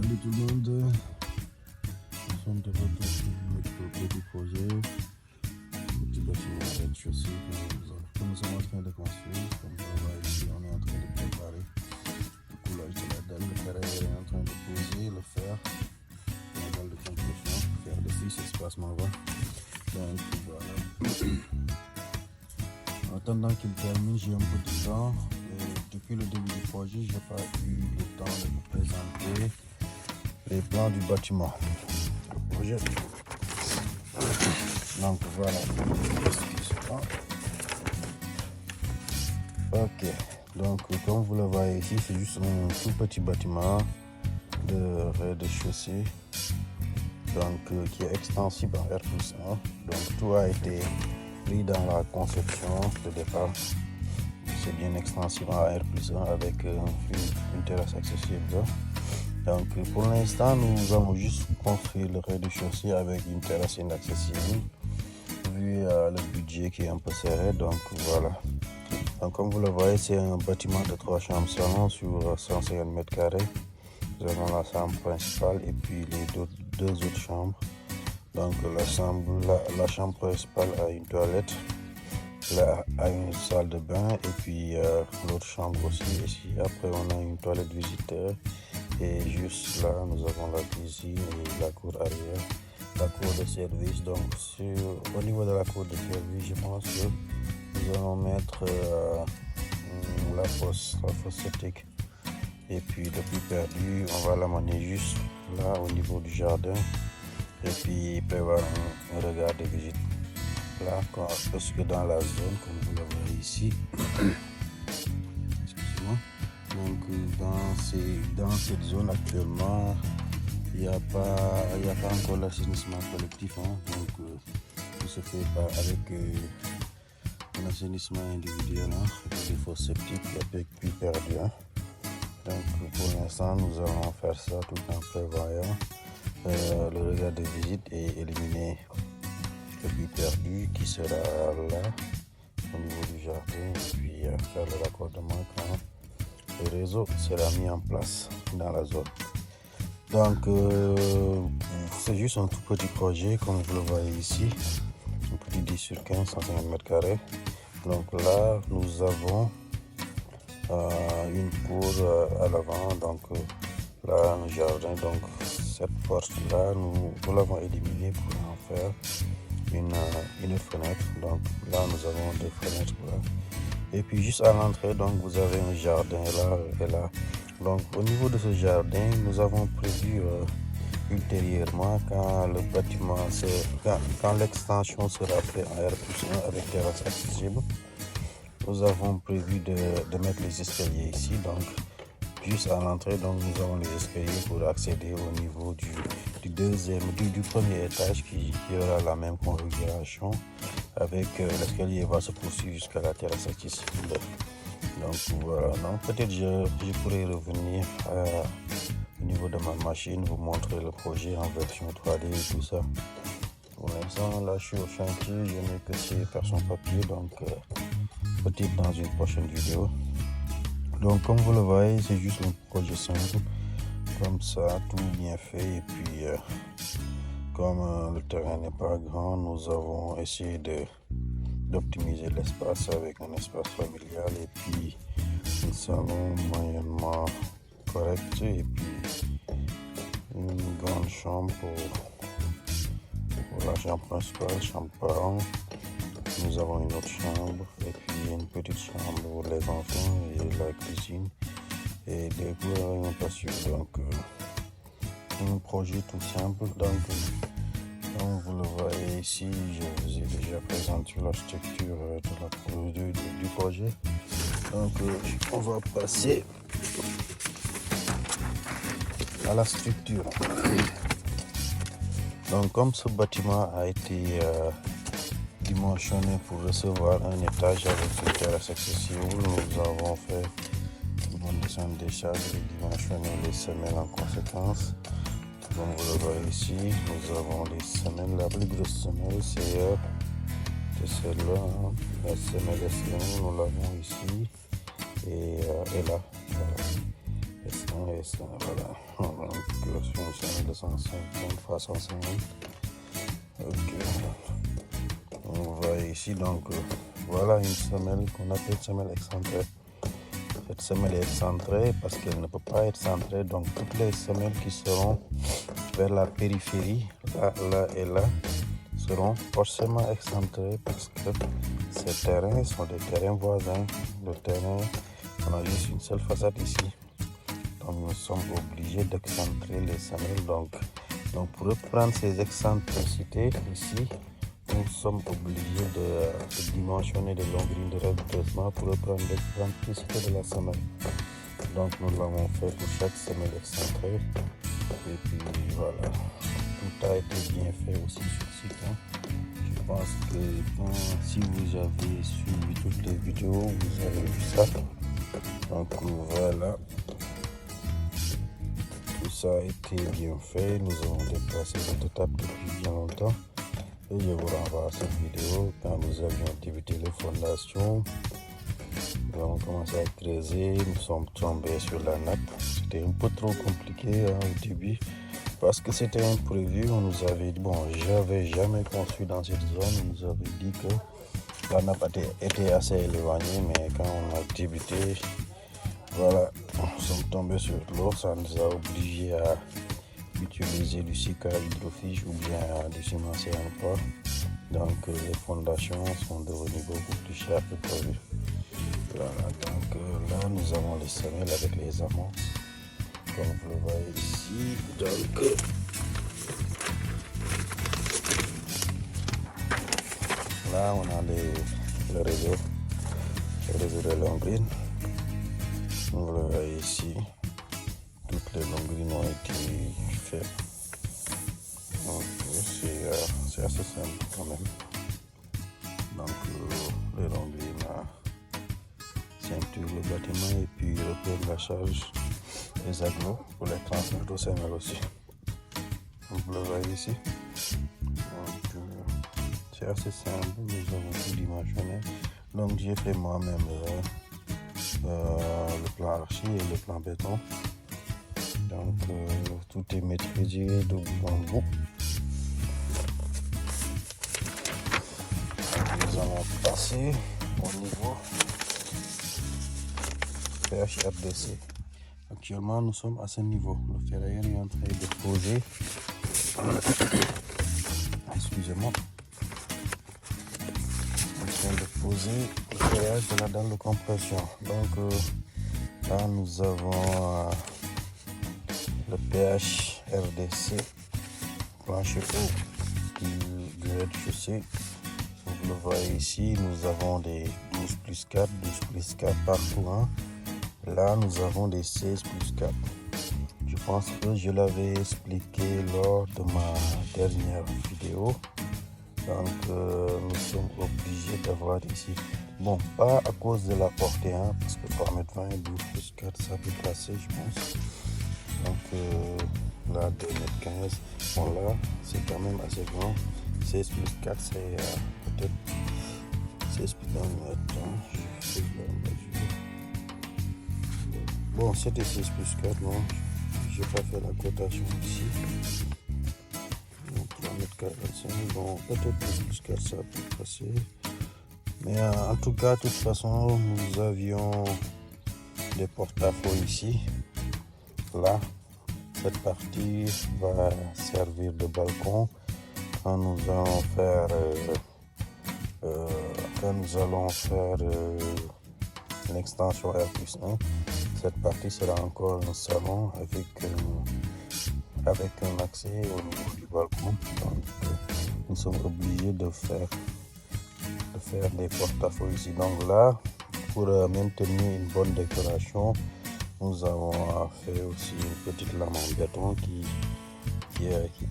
Salut tout le monde, nous sommes de retour sur notre petit projet, le petit bâtiment de rez-de-chaussée que nous sommes en train de construire. Comme vous voyez ici, on est en train de préparer le coulage de la dalle. Le ferrailleur est en train de poser le fer de la dalle de construction, fer de 6 espacement 20. Donc voilà. En attendant qu'il termine, j'ai un peu de temps. Et depuis le début du projet, je n'ai pas eu le temps de vous présenter les plans du bâtiment. Le projet. Donc voilà. Ok. Donc comme vous le voyez ici, c'est juste un tout petit bâtiment de rez-de-chaussée. Donc qui est extensible en R+1. Donc tout a été pris dans la conception de départ. C'est bien extensible en R+1 avec une terrasse accessible. Donc pour l'instant, nous allons juste construire le rez-de-chaussée avec une terrasse inaccessible vu le budget qui est un peu serré. Donc voilà. Donc comme vous le voyez, c'est un bâtiment de 3 chambres salon sur 150 mètres carrés. Nous avons la chambre principale et puis les deux autres chambres. Donc la chambre principale a une toilette, a une salle de bain et puis l'autre chambre aussi. Ici, après on a une toilette visiteur et juste là nous avons la cuisine et la cour arrière, la cour de service. Donc au niveau de la cour de service, je pense que nous allons mettre la fosse septique. Et puis le plus perdu, on va l'amener juste là au niveau du jardin. Et puis il peut y avoir un regard de visite là, parce que dans la zone, comme vous le voyez ici, excusez-moi, donc dans cette zone actuellement, il n'y a pas encore l'assainissement collectif. Donc tout se fait avec un assainissement individuel, des fosses septiques avec puits perdu. Donc pour l'instant, nous allons faire ça tout en prévoyant le regard de visite et éliminer le puits perdu qui sera là au niveau du jardin et puis faire le raccordement quand le réseau sera mis en place dans la zone. Donc c'est juste un tout petit projet comme vous le voyez ici, un petit 10 sur 15, 150 mètres carrés. Donc là nous avons une cour à l'avant, donc là le jardin, donc cette porte là nous l'avons éliminée pour en faire une fenêtre. Donc là nous avons deux fenêtres là. Et puis juste à l'entrée, donc vous avez un jardin là et là. Donc au niveau de ce jardin, nous avons prévu ultérieurement quand le bâtiment quand l'extension sera faite en R+1 avec terrasse accessible, nous avons prévu de mettre les escaliers ici. Donc juste à l'entrée, donc nous avons les escaliers pour accéder au niveau du premier étage qui aura la même configuration avec l'escalier va se poursuivre jusqu'à la terrasse accessible. Donc voilà, donc peut-être je pourrais revenir au niveau de ma machine, vous montrer le projet en version 3D et tout ça. Pour l'instant, là je suis au chantier, je n'ai que ces versions papier, donc peut-être dans une prochaine vidéo. Donc comme vous le voyez, c'est juste un projet simple, comme ça, tout bien fait. Et puis comme le terrain n'est pas grand, nous avons essayé d'optimiser l'espace avec un espace familial et puis un salon moyennement correct et puis une grande chambre pour la chambre principale, chambre parents. Nous avons une autre chambre et puis une petite chambre pour les enfants et la cuisine et des cours et un patio. Donc un projet tout simple. Donc comme vous le voyez ici, je vous ai déjà présenté l'architecture du projet. Donc on va passer à la structure. Donc comme ce bâtiment a été dimensionné pour recevoir un étage avec une terrasse accessible, nous avons fait une descente des charges et dimensionner les semelles en conséquence. Comme vous le voyez ici, nous avons les semelles. La plus grosse semelle c'est celle-là. La semelle S1, nous l'avons ici et là. S1, Et ça, voilà. Donc, sur une semelle de 150 x 150. Ok. On voit ici, donc, voilà une semelle qu'on appelle semelle excentrée. Cette semelle est excentrée parce qu'elle ne peut pas être centrée. Donc, toutes les semelles qui seront vers la périphérie, là et là, seront forcément excentrées parce que ces terrains sont des terrains voisins. Le terrain, on a juste une seule façade ici. Donc nous sommes obligés d'excentrer les semelles. Donc pour reprendre ces excentricités ici, nous sommes obligés de dimensionner des longueurs de redressement pour reprendre l'excentricité de la semelle. Donc nous l'avons fait pour chaque semelle excentrée. Et puis voilà, tout a été bien fait aussi sur le site. Je pense que si vous avez suivi toutes les vidéos, vous avez vu ça. Donc voilà, tout ça a été bien fait. Nous avons déplacé cette étape depuis bien longtemps. Et je vous renvoie à cette vidéo quand nous avions débuté les fondations. Nous avons commencé à creuser, nous sommes tombés sur la nappe. C'était un peu trop compliqué au début parce que c'était imprévu. On nous avait dit, bon, j'avais jamais construit dans cette zone. On nous avait dit que la nappe était assez éloignée, mais quand on a débuté, voilà, nous sommes tombés sur l'eau. Ça nous a obligés à utiliser du cica hydrofiche ou bien du ciment cyanopore. Donc les fondations sont devenues beaucoup plus chères que prévu. Voilà, donc là nous avons les semelles avec les amants, comme vous le voyez ici. Donc là on a le réseau de longrines. Vous le voyez ici, toutes les longrines ont été faites. Donc c'est assez simple quand même. Donc les longrines ceinture le bâtiment et puis reprendre la charge des agglos pour les transmettre aux semelles aussi. Donc vous le voyez ici. Donc c'est assez simple, nous avons tout dimensionné. Donc j'ai fait moi-même le plan archi et le plan béton. Donc tout est maîtrisé de bout en bout. Nous allons passer au niveau PHRDC. Actuellement, nous sommes à ce niveau. Le ferrailleur est en train de poser. Excusez-moi. En train de poser le ferraillage de la dalle de compression. Donc là, nous avons le PHRDC, plancher haut du rez-de-chaussée. Vous le voyez ici, nous avons des 12+4, 12+4 partout. Là, nous avons des 16+4. Je pense que je l'avais expliqué lors de ma dernière vidéo. Donc, nous sommes obligés d'avoir ici. Bon, pas à cause de la portée, parce que 3,20 m, 12+4, ça peut passer, je pense. Donc, là, 2,15 m. Bon, là, c'est quand même assez grand. 16+4, c'est peut-être 16 plus. Bon, c'était 6+4, non, j'ai pas fait la cotation ici. Donc 3,45 m, bon, peut-être 12+4, ça peut passer. Mais en tout cas, de toute façon, nous avions des porte-à-faux ici. Là, cette partie va servir de balcon. Quand nous allons faire l'extension R+1, cette partie sera encore un salon avec un accès au niveau du balcon. Donc nous sommes obligés de faire des porte-à-faux ici. Donc là, pour maintenir une bonne décoration, nous avons fait aussi une petite lame en béton qui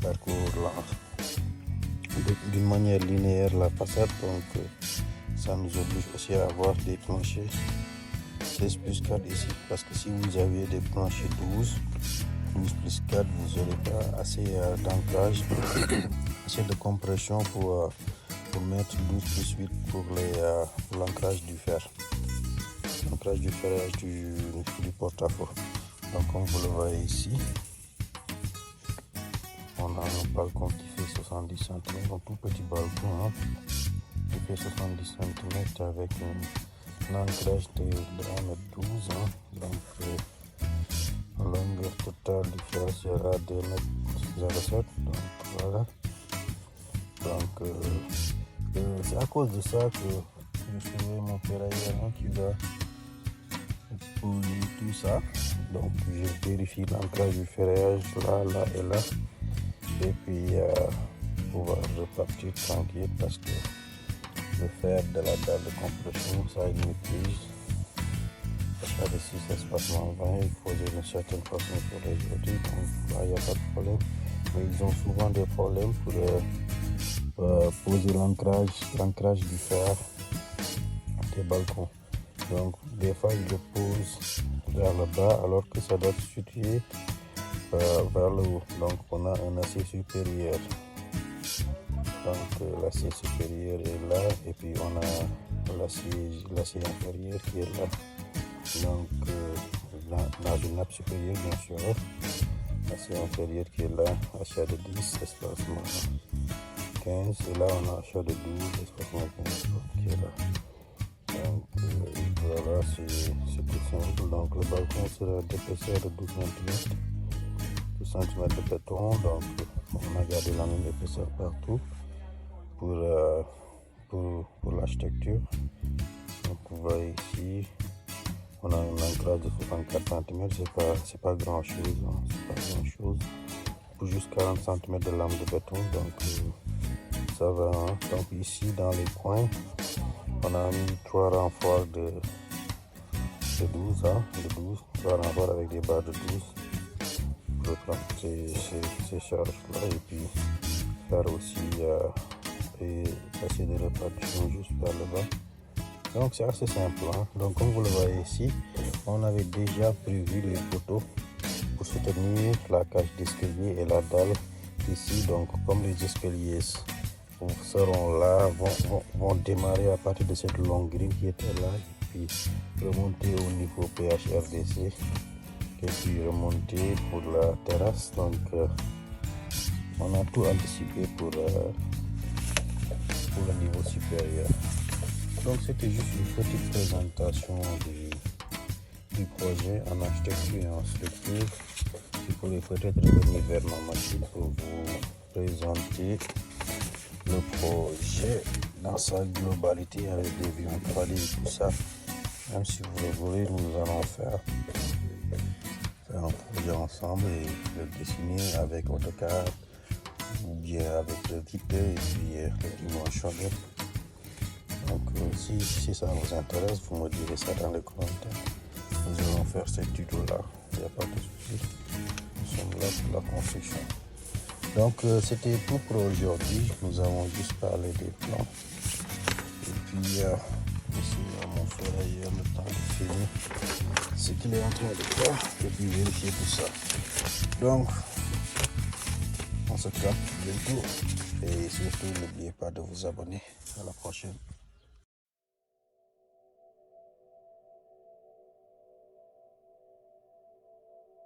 parcourt d'une manière linéaire la façade. Donc ça nous oblige aussi à avoir des planchers 16+4 ici, parce que si vous avez des planchers 12+4, vous n'aurez pas assez d'ancrage, assez de compression pour mettre 12+8 pour l'ancrage du fer, l'ancrage du ferrage du porte-à-faux. Donc comme vous le voyez ici, on a un balcon qui fait 70 cm, un tout petit balcon hein, qui fait 70 cm avec un ancrage de 1,12 m. Hein. Donc la longueur totale du fer sera 2,07 m. Donc voilà. Donc c'est à cause de ça que je trouvais mon ferrailleur hein, qui va poser tout ça. Donc je vérifie l'ancrage du ferraillage là et là. Et puis pouvoir repartir tranquille parce que le fer de la dalle de compression, ça a une maîtrise. Achat de 6 espacements 20, il faut d'une certaine façon pour les jeter, donc là il n'y a pas de problème. Mais ils ont souvent des problèmes pour poser l'ancrage du fer des balcons. Donc des fois ils le posent vers le bas alors que ça doit se situer vers le haut. Donc on a un acier supérieur. Donc l'acier supérieur est là et puis on a l'acier inférieur qui est là. Donc dans une nappe supérieure bien sûr, l'acier inférieur qui est là, achat de 10, espacement 15 et là on a achat de 12, espacement 15 qui est là. Donc voilà, c'est tout simple. Donc le balcon sera d'épaisseur de 12 cm. 2 cm de béton, donc on a gardé la même épaisseur partout pour l'architecture. Donc vous voyez ici, on a un ancrage de 64 cm, c'est pas grand chose, hein, c'est pas grand chose. Pour juste 40 cm de lame de béton, donc ça va. Hein. Donc ici dans les coins, on a mis 3 renforts de 12, hein, de 12, 3 renforts avec des barres de 12. Reprendre ces charges là et puis faire aussi et passer de répartition juste vers le bas. Donc c'est assez simple hein. Donc comme vous le voyez ici, on avait déjà prévu les poteaux pour soutenir la cage d'escalier et la dalle ici. Donc comme les escaliers seront là, vont démarrer à partir de cette longue grille qui était là et puis remonter au niveau PHRDC et puis remonter pour la terrasse. Donc on a tout anticipé pour le niveau supérieur. Donc c'était juste une petite présentation du projet en architecture et en structure. Je pourrais peut-être revenir vers ma machine pour vous présenter le projet dans sa globalité avec des vues en 3D et tout ça. Même si vous le voulez, nous allons faire un projet ensemble et le dessiner avec AutoCAD ou bien avec le Guider et puis le dimensionner. Donc si ça vous intéresse, vous me direz ça dans les commentaires. Nous allons faire ce tuto là, il n'y a pas de souci. Nous sommes là pour la construction. Donc c'était tout pour aujourd'hui. Nous avons juste parlé des plans. Et puis ici mon ferrailleur le temps de filmer ce qu'il est en train de faire et puis vérifier tout ça. Donc on se capte bientôt et surtout n'oubliez pas de vous abonner. À la prochaine.